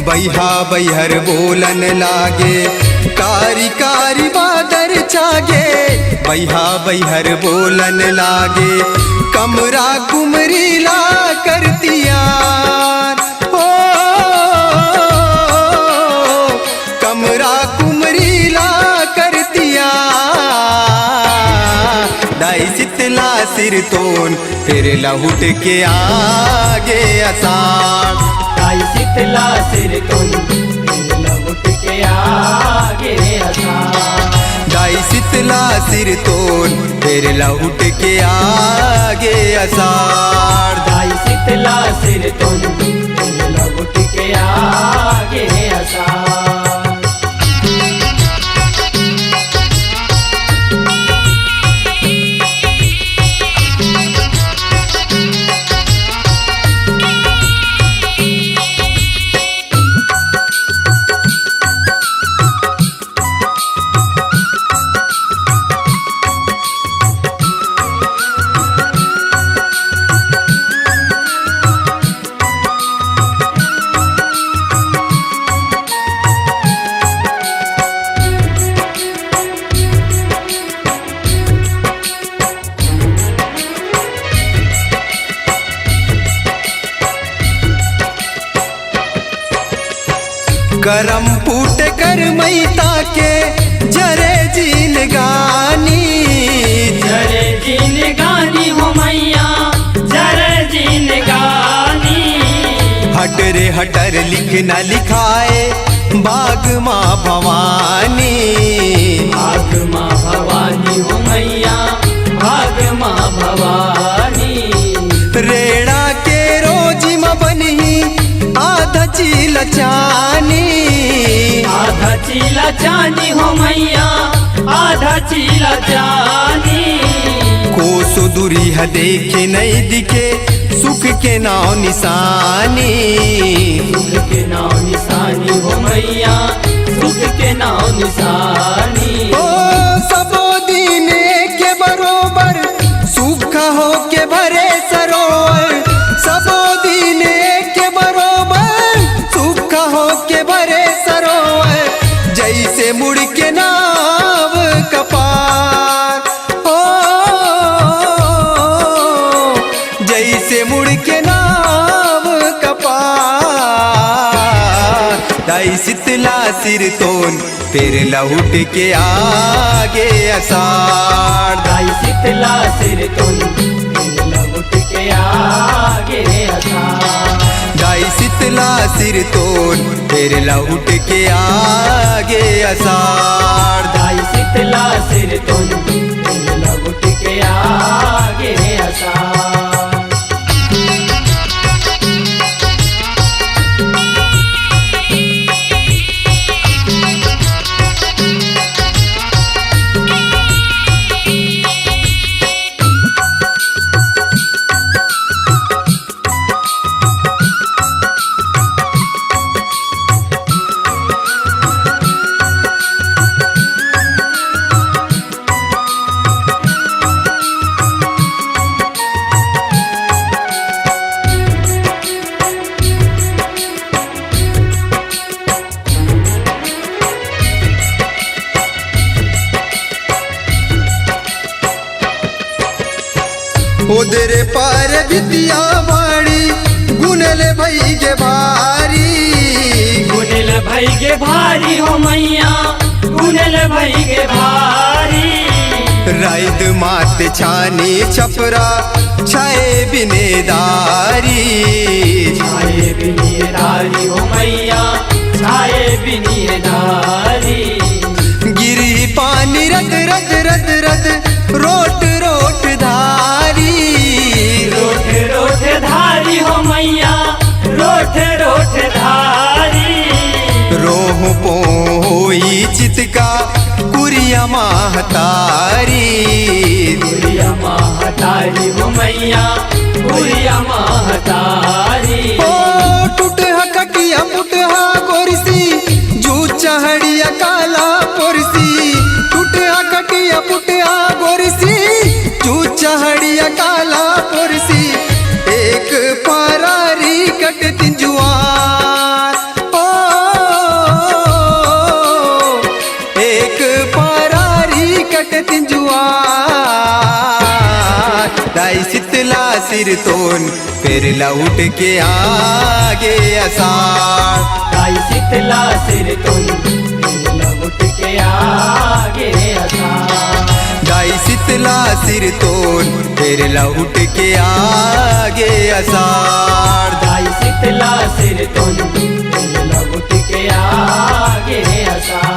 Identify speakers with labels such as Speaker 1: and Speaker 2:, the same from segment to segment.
Speaker 1: बैहा बैहर बोलन लागे कारी कारी बादर छागे। बैहा बैहर बोलन लागे कमरा कुमरीला करतिया हो कमरा कुमरीला करतिया। दाई शीतला सिर तोन फिर लहुट के आगे आसार।
Speaker 2: दाई शीतला सिर तोन फिर लहुट के आगे आसार।
Speaker 1: दाई शीतला सिर तोन फिर लहुट के आगे आसार।
Speaker 2: दाई शीतला सिर तोन फिर लहुट के आगे आसार।
Speaker 1: करम फूट कर मैता के जरे जीन गानी।
Speaker 2: जरे जीन गानी हो मैया जरे जीन गानी।
Speaker 1: हट रे हटर लिख न लिखाए बाग माँ भवानी।
Speaker 2: भाग माँ भवानी हो मैया भाग माँ भवानी।
Speaker 1: रेड़ा के रोजी म बनही आधा चील चानी।
Speaker 2: आधा चीला चानी हो मैया आधा चीला चानी।
Speaker 1: कोसो दूरी है देखे नहीं दिखे सुख के नाव निशानी।
Speaker 2: सुख के नाव निशानी हो मैया सुख के नाव निशानी।
Speaker 1: ओ सबो दिन के बरोबर सुख हो के भरे सरोवर। सबो दिन के बरोबर सुख हो के भरे सरोवर। जैसे मुड़ के नाव कपार हो जैसे मुड़ के नाव कपार। दाई शीतला सिर तोन फिर लहुट के आगे आसार।
Speaker 2: दाई शीतला सिर तोन फिर लहुट के आगे आसार।
Speaker 1: दाई शीतला सिर तोन फिर लहुट के आगे आसार।
Speaker 2: दाई शीतला सिर तोन फिर लहुट के आगे आसार।
Speaker 1: उधरे पार बितिया बाड़ी गुनल भई के भारी।
Speaker 2: गुनल भई के भारी हो मैया गुनल भई के भारी।
Speaker 1: राइद मात छानी छपरा छाए बिनेदारी।
Speaker 2: छाए बिनेदारी हो मैया छाए बिनेदारी।
Speaker 1: गिरी पानी रद रद रद रद रोट रोट धारी।
Speaker 2: रोट रोट धारी हो मैया रोट रोट धारी।
Speaker 1: रोह पोई चितका कुरिया महतारी।
Speaker 2: कुरिया महतारी हो मैया कुरिया महतारी।
Speaker 1: ओ टूट हकटिया मुटहा गोरसी जू चहड़िया काला पोरसी। टूट हकटिया मुटहा गोरसी जू चहड़िया काला पोरसी। एक परारी कट तिंजुआर ओ सिर तोन फिर लौट के आगे अषाढ़।
Speaker 2: गाई शीतला सिर तुम लौट के आगे अषाढ़।
Speaker 1: गाई शीतला सिर तोन फिर लौट के आगे अषाढ़।
Speaker 2: गाई शीतला सिर तुम लौट के आगे अषाढ़।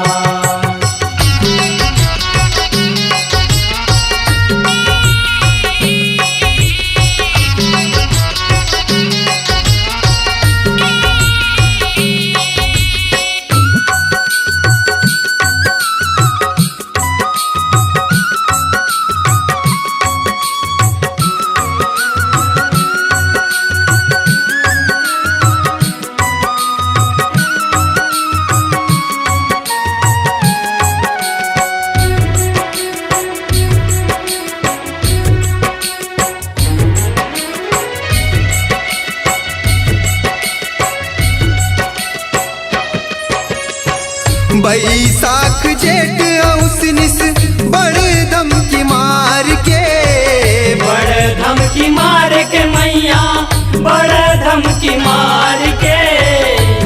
Speaker 1: बैसाख जेठ औसनिस बड़ धमकी मार के।
Speaker 2: बड़ धमकी मार के मैया बड़ धमकी मार के।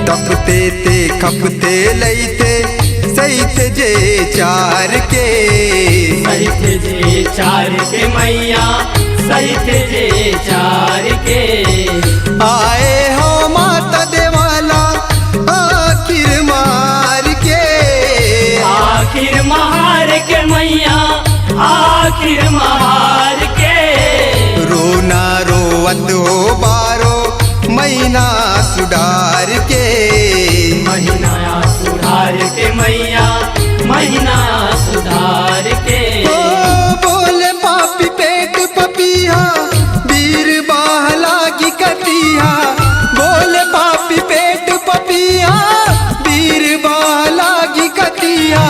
Speaker 1: तपते ते खपते लैते सहित जे चार के।
Speaker 2: सहित जे चार के मैया सहित जे चार के।
Speaker 1: आए हो माता देवाला आखिर मार के।
Speaker 2: आखिर महार के मैया आखिर महार के।
Speaker 1: रोना रोवत हो बारो महीना सुधार के।
Speaker 2: महीना सुधार के मैया महीना सुधार के।
Speaker 1: ओ बोले पापी पेट पपिया वीर बाहला की कतिया। बोले पापी पेट पपिया वीर बाहला की कतिया।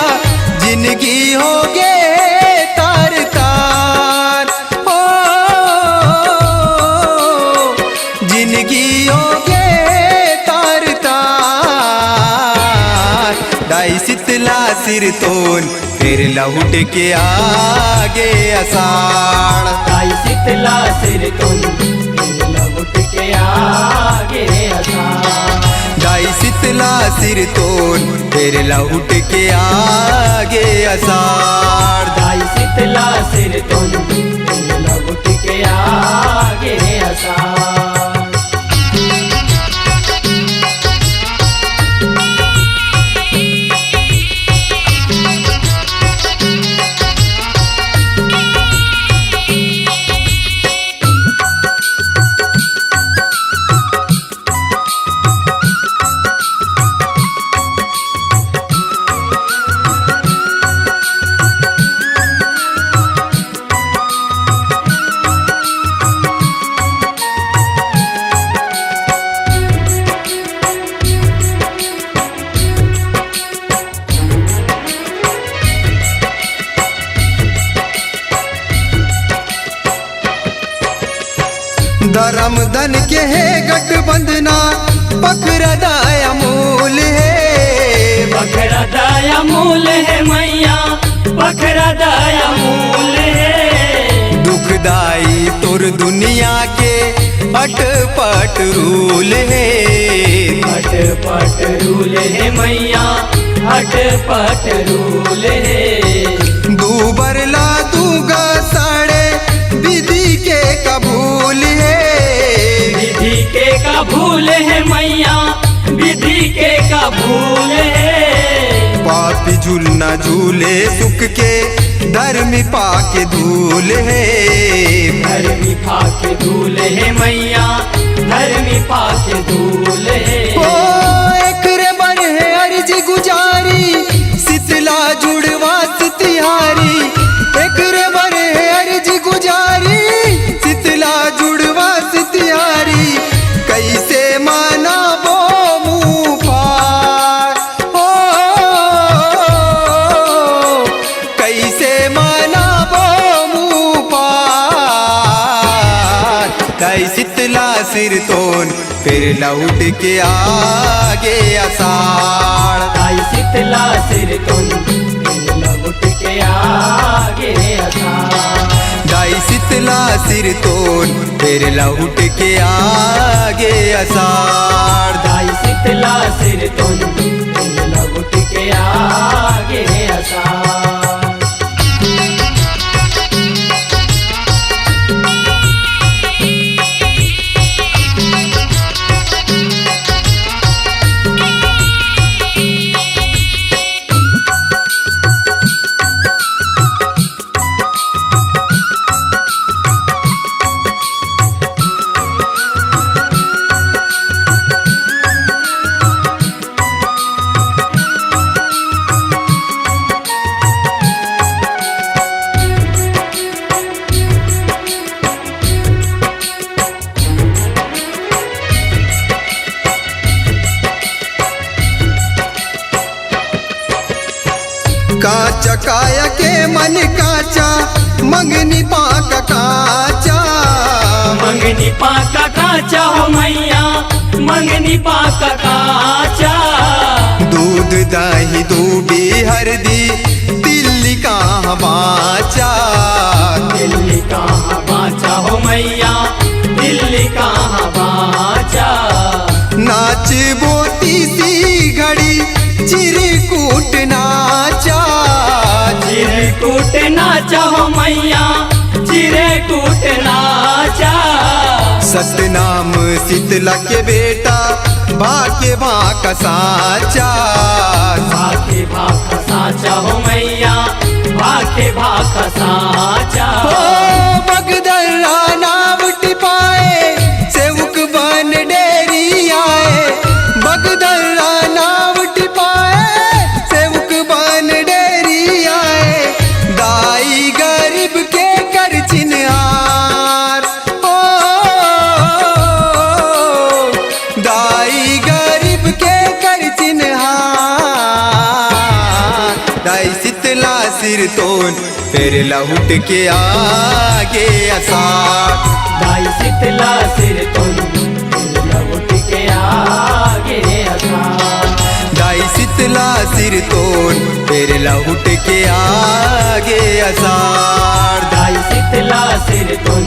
Speaker 1: जिंदगी हो गे तार तार हो। जिंदगी हो गे तार तार। दाई शीतला सिर तोन फिर लौट के आगे अषाढ़।
Speaker 2: गाई शीतला सिर तुम लौट के आगे अषाढ़।
Speaker 1: गाई शीतला सिर तोन फिर लौट के आगे अषाढ़।
Speaker 2: गाई शीतला सिर तुम लौट के आगे अषाढ़।
Speaker 1: धर्म धन के है गठबंधना बकरा दाया मूल है।
Speaker 2: बकरा दाया मूल है मैया बकरा दाया मूल है।
Speaker 1: दुखदाई तुर दुनिया के अटपट रूल है।
Speaker 2: अटपट रूल है मैया अटपट रूल है।
Speaker 1: दूबर ला दूगा साड़े विधि के कबूल है।
Speaker 2: विधि के कबूल है मैया विधि के कबूल है।
Speaker 1: पापी झूलना झूले सुख के धर्म पाके धूल है।
Speaker 2: धर्मी पाके धूल है मैया धर्मी पाके धूल है।
Speaker 1: ओ एक रे बर है अर्जी गुजारी शीतला जुड़वा तिहारी। एक रे बर है अर्जी गुजारी शीतला जुड़वा तिहारी। कैसे माना वो मुँह पार हो। कैसे माना वो मुँह पार। गाई शीतला सिर तोन फिर लौट के आगे अषाढ़।
Speaker 2: गाई शीतला सिर तुम लौट के आगे अषाढ़।
Speaker 1: गाई शीतला सिर तोन फिर लौट के आगे अषाढ़।
Speaker 2: दाई शीतला सिर तुम लौट के आगे अषाढ़।
Speaker 1: काचा काया के मन काचा मंगनी पाक काचा।
Speaker 2: मंगनी पाका काचा हो मैया मंगनी पाका काचा।
Speaker 1: दूध दही दूबी हरदी दिल्ली कहाँ बाचा।
Speaker 2: दिल्ली कहाँ बाचा हो मैया दिल्ली कहाँ बाचा।
Speaker 1: नाच बोती सी घड़ी चिरकूट नाचा।
Speaker 2: चिरकूट नाचा हो मैया चिरकूट नाचा।
Speaker 1: सतनाम शीतला के बेटा भाके भाक साचा।
Speaker 2: भाके भाक साचा हो मैया भाके भाक साचा।
Speaker 1: हो बगदल्ला नाम टिपाए सेवक बन डेरी आए। बगदल्ला नाम टिपाए सेवक बन डेरी आए। दाई गरीब के कर चिन्हार। ओ दाई गरीब के कर चिन्हार। दाई शीतला सिर तोन फिर लौट के आगे अषाढ़।
Speaker 2: दाई शीतला सिर तुम लौट के आगे अषाढ़।
Speaker 1: दाई शीतला सिर तोन फिर लौट के आगे अषाढ़।
Speaker 2: दाई शीतला सिर तुम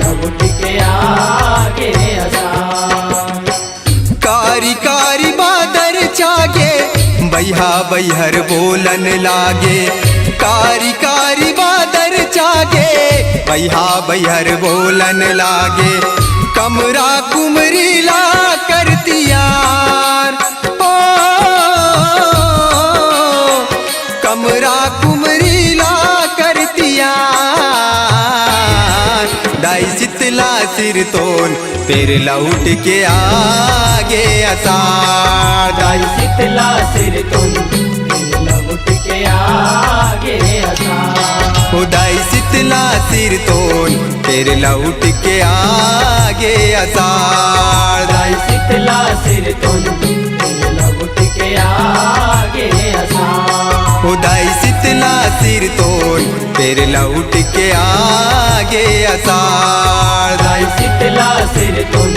Speaker 2: लौट के आगे अषाढ़।
Speaker 1: कारी कारी बादर छागे बैहा बैहर बोलन लागे। कारी कारी बादर छागे बैहा बैहर बोलन लागे। कमरा कुमरी ला करती यार। ओ कमरा कुमरी ला करती यार। दाई शीतला सिर तोन फिर लौट के आगे अषाढ़।
Speaker 2: दाई शीतला सिर तुम लौट के आगे अषाढ़।
Speaker 1: ओ दाई शीतला सिर तोन फिर लौट के आगे अषाढ़।
Speaker 2: दाई शीतला सिर तुम लौट के आगे अषाढ़।
Speaker 1: ओ दाई शीतला सिर तोन फिर लौट के आगे अषाढ़।
Speaker 2: दाई शीतला सिर तुम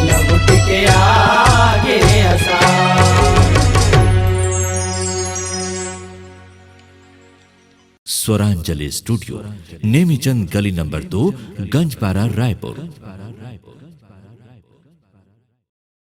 Speaker 2: लौट के आगे अषाढ़।
Speaker 3: स्वरांजलि स्टूडियो नेमीचंद गली नंबर 2 गंजपारा रायपुर।